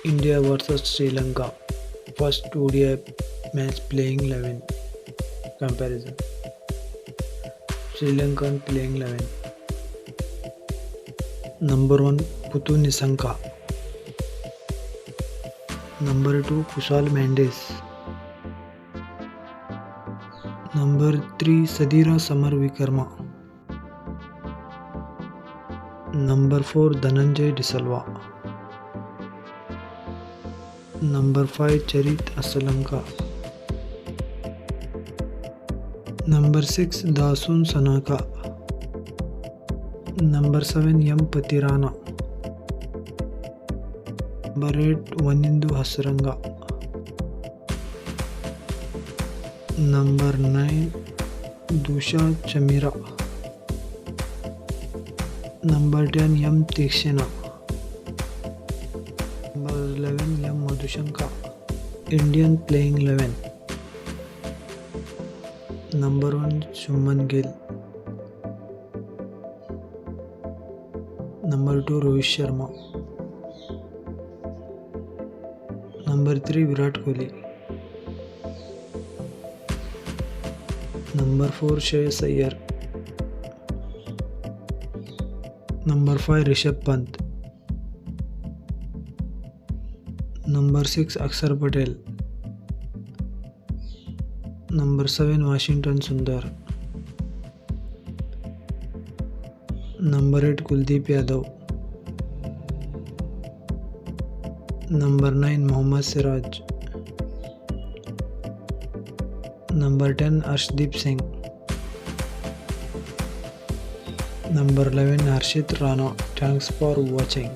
India versus Sri Lanka. First ODI match playing 11 comparison. Sri Lankan playing 11. Number 1 Puthu Nisanka. Number 2 Kushal Mendes. Number 3 Sadira Samar Vikarma. Number 4 Dhananjay Disalva. Number 5 Charit Asalanka. Number 6 Dasun Sanaka. Number 7 M Patirana. Number 8 Vanindu Hasranga. Number 9 Dusha Chamira. Number 10 M Tikshina. Number 11 M Madhushanka. Indian playing 11. Number 1 Shubman Gill. Number 2 Rohit Sharma. Number 3 Virat Kohli. Number 4 Shreyas Iyer. Number 5 Rishabh Pant. Number 6 Akshar Patel. Number 7 Washington Sundar. Number 8 Kuldeep Yadav. Number 9 Mohammad Siraj. Number 10 Arshdeep Singh. Number 11 Harshit Rana. Thanks for watching.